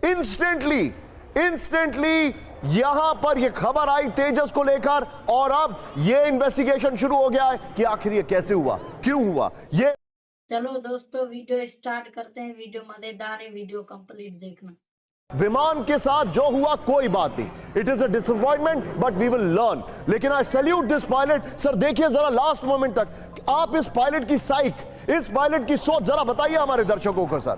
Instantly यहां पर यह खबर आई तेजस को लेकर, और अब यह इन्वेस्टिगेशन शुरू हो गया है कि आखिर यह कैसे हुआ, क्यों हुआ ये। चलो दोस्तों वीडियो स्टार्ट करते हैं। वीडियो मजेदार है, वीडियो कंप्लीट देखना। विमान के साथ जो हुआ कोई बात नहीं, it is a disappointment but we will learn. लेकिन I salute this pilot. Sir देखिए जरा लास्ट मोमेंट तक आप इस पायलट की साइक, इस पायलट की सोच जरा बताइए हमारे दर्शकों को। सर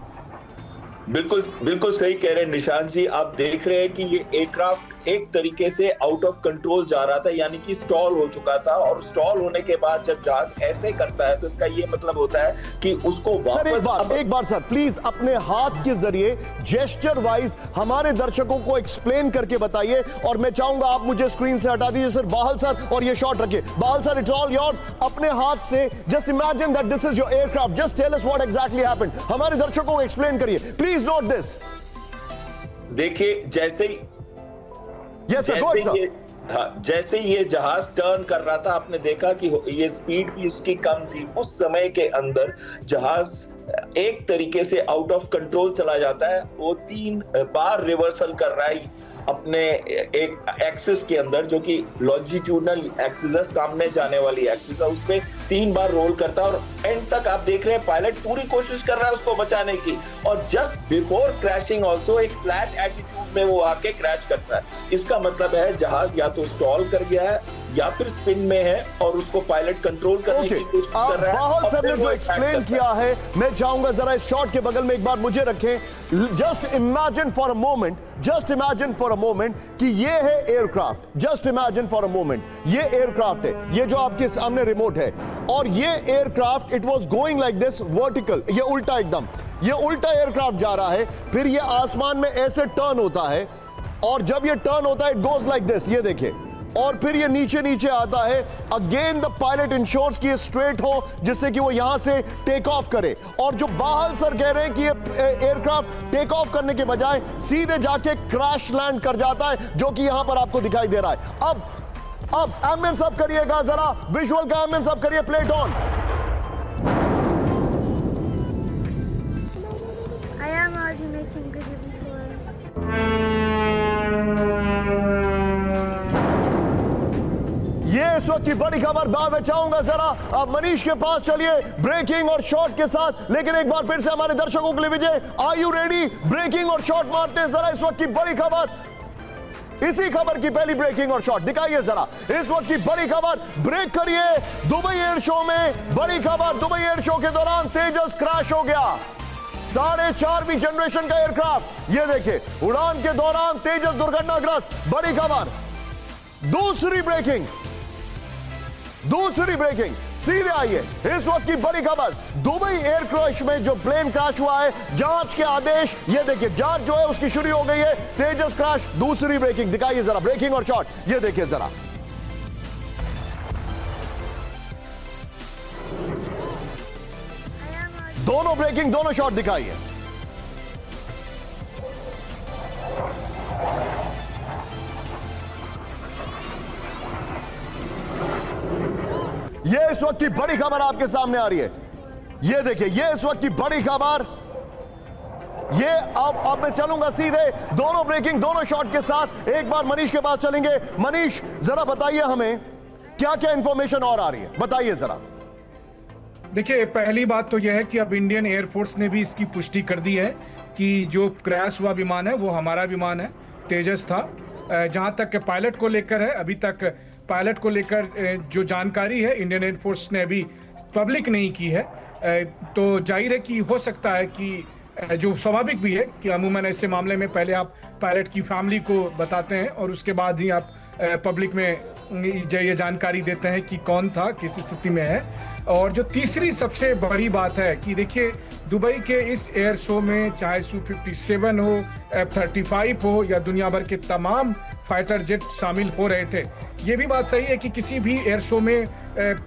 बिल्कुल सही कह रहे हैं निशांत जी। आप देख रहे हैं कि ये एयरक्राफ्ट एक तरीके से आउट ऑफ कंट्रोल जा रहा था, यानी कि स्टॉल हो चुका था, और स्टॉल होने के बाद जब जहाज ऐसे करता है तो इसका ये मतलब होता है कि उसको वापस। सर एक बार सर प्लीज अपने हाथ के जरिए जेस्चर वाइज हमारे दर्शकों को एक्सप्लेन करके बताइए, और मैं चाहूंगा आप मुझे स्क्रीन से हटा दीजिए सर, बाहल सर, और ये शॉट रखिए। Bahal sir it's all yours. अपने हाथ से just imagine that this is your aircraft, just tell us what exactly happened. हमारे दर्शकों को एक्सप्लेन करिए प्लीज। Note this. देखिए जैसे ही जैसे ये जहाज टर्न कर रहा था, आपने देखा कि ये स्पीड भी उसकी कम थी। उस समय के अंदर जहाज एक तरीके से आउट ऑफ कंट्रोल चला जाता है। वो 3 बार रिवर्सल कर रहा है अपने एक एक्सिस के अंदर, जो कि लॉन्जिट्यूडनल एक्सिस है, सामने जाने वाली एक्सिस है, उस पे 3 बार रोल करता है। और एंड तक आप देख रहे हैं पायलट पूरी कोशिश कर रहा है उसको बचाने की, और जस्ट बिफोर क्रैशिंग ऑल्सो एक फ्लैट एटीट्यूड में वो आके क्रैश करता है। इसका मतलब है जहाज या तो स्टॉल कर गया है या फिर स्पिन में है, और उसको पायलट कंट्रोल करने की कोशिश कर रहा है। बाहल सर ने जो एक्सप्लेन किया है, मैं चाहूंगा जरा इस शॉट के बगल में एक बार मुझे रखें। Just imagine for a moment कि ये है aircraft. Just imagine for a moment ये एयरक्राफ्ट है, ये जो आपके सामने रिमोट है, और ये aircraft it was going like this vertical, ये उल्टा एकदम, ये उल्टा एयरक्राफ्ट जा रहा है, फिर ये आसमान में ऐसे टर्न होता है, और जब ये टर्न होता है इट गोज लाइक दिस, ये देखिए, और फिर ये नीचे आता है। अगेन द पायलट इंश्योर्स कि ये स्ट्रेट हो, जिससे कि वो यहां से टेक ऑफ करे। और जो बाहल सर कह रहे हैं कि ये एयरक्राफ्ट टेक ऑफ करने के बजाय सीधे जाके क्रैश लैंड कर जाता है, जो कि यहां पर आपको दिखाई दे रहा है। अब एम्बियंस अप करिएगा जरा, विजुअल का एम्बियंस अप करिए, plate on. I am already making video before. ये इस वक्त की बड़ी खबर। मैं चाहूंगा जरा अब मनीष के पास चलिए ब्रेकिंग और शॉट के साथ। लेकिन एक बार फिर से हमारे दर्शकों के लिए विजय, आर यू रेडी? ब्रेकिंग और शॉट मारते हैं जरा इस वक्त की बड़ी खबर। इसी खबर की पहली ब्रेकिंग और शॉट दिखाइए जरा। इस वक्त की बड़ी खबर, ब्रेक करिए। दुबई एयर शो में बड़ी खबर। दुबई एयर शो के दौरान तेजस क्रैश हो गया। 4.5वीं जनरेशन का एयरक्राफ्ट, ये देखिए, उड़ान के दौरान तेजस दुर्घटनाग्रस्त। बड़ी खबर। दूसरी ब्रेकिंग सीधे आइए। इस वक्त की बड़ी खबर, दुबई एयर क्रैश में जो प्लेन क्रैश हुआ है, जांच के आदेश, ये देखिए, जांच जो है उसकी शुरू हो गई है। तेजस क्रैश, दूसरी ब्रेकिंग दिखाइए जरा, ब्रेकिंग और शॉट, ये देखिए जरा। दोनों ब्रेकिंग, दोनों शॉट दिखाइए। ये इस वक्त की बड़ी खबर आपके सामने आ रही है। ये देखिए, ये इस वक्त की बड़ी खबर। ये अब मैं चलूंगा सीधे दोनों ब्रेकिंग, दोनों शॉट के साथ। एक बार मनीष के पास चलेंगे। मनीष जरा बताइए हमें क्या क्या इंफॉर्मेशन और आ रही है, बताइए जरा। देखिए, पहली बात तो यह है कि अब इंडियन एयरफोर्स ने भी इसकी पुष्टि कर दी है कि जो क्रैश हुआ विमान है वो हमारा विमान है, तेजस था। जहां तक पायलट को लेकर है, अभी तक पायलट को लेकर जो जानकारी है इंडियन एयरफोर्स ने अभी पब्लिक नहीं की है। तो जाहिर है कि हो सकता है कि जो स्वाभाविक भी है कि अमूमन ऐसे मामले में पहले आप पायलट की फैमिली को बताते हैं और उसके बाद ही आप पब्लिक में ये जानकारी देते हैं कि कौन था, किस स्थिति में है। और जो तीसरी सबसे बड़ी बात है कि देखिए, दुबई के इस एयर शो में चाहे Su-57 हो, F-35 हो या दुनिया भर के तमाम फाइटर जेट शामिल हो रहे थे। ये भी बात सही है कि किसी भी एयर शो में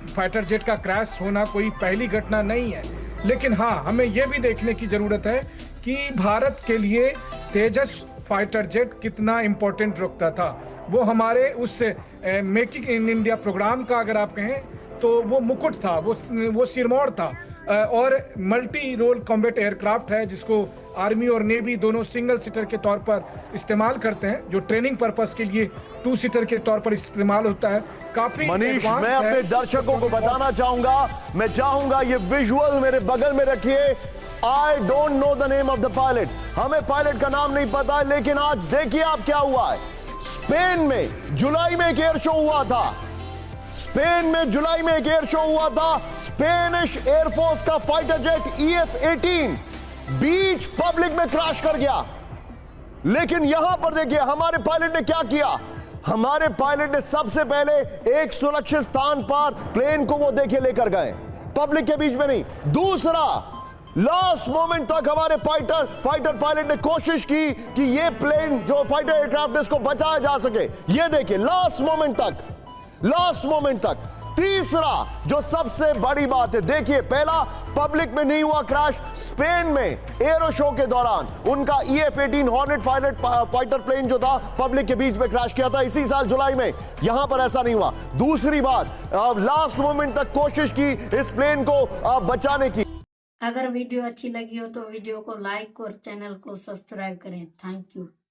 फाइटर जेट का क्रैश होना कोई पहली घटना नहीं है। लेकिन हाँ, हमें यह भी देखने की ज़रूरत है कि भारत के लिए तेजस फाइटर जेट कितना इम्पोर्टेंट रखता था। वो हमारे उस मेकिंग इन इंडिया प्रोग्राम का अगर आप कहें तो वो मुकुट था, वो सिरमौर था। और मल्टी रोल कॉम्बैट एयरक्राफ्ट है जिसको आर्मी और नेवी दोनों सिंगल सीटर के तौर पर इस्तेमाल करते हैं, जो ट्रेनिंग पर्पस के लिए 2 सीटर के तौर पर इस्तेमाल होता है। काफी मनीष, advanced मैं अपने है। दर्शकों को बताना चाहूंगा, मैं चाहूंगा ये विजुअल मेरे बगल में रखिए। I don't know the name of the pilot, हमें पायलट का नाम नहीं पता है, लेकिन आज देखिए आप क्या हुआ है। स्पेन में जुलाई में एक एयर शो हुआ था, स्पेन में जुलाई में एक एयर शो हुआ था। स्पेनिश एयरफोर्स का फाइटर जेट EF-18 बीच पब्लिक में क्रैश कर गया। लेकिन यहां पर देखिए हमारे पायलट ने क्या किया। हमारे पायलट ने सबसे पहले एक सुरक्षित स्थान पर प्लेन को वो देखे लेकर गए, पब्लिक के बीच में नहीं। दूसरा, लास्ट मोमेंट तक हमारे फाइटर पायलट ने कोशिश की कि ये प्लेन जो फाइटर एयरक्राफ्ट है इसको बचाया जा सके। ये देखिए लास्ट मोमेंट तक। तीसरा, जो सबसे बड़ी बात है, देखिए पहला पब्लिक में नहीं हुआ क्रैश, स्पेन में एरो शो के दौरान उनका EF-18 हॉर्नेट फाइटर प्लेन जो था पब्लिक के बीच में क्रैश किया था इसी साल जुलाई में। यहां पर ऐसा नहीं हुआ। दूसरी बात, लास्ट मोमेंट तक कोशिश की इस प्लेन को बचाने की। अगर वीडियो अच्छी लगी हो तो वीडियो को लाइक और चैनल को सब्सक्राइब करें। Thank you.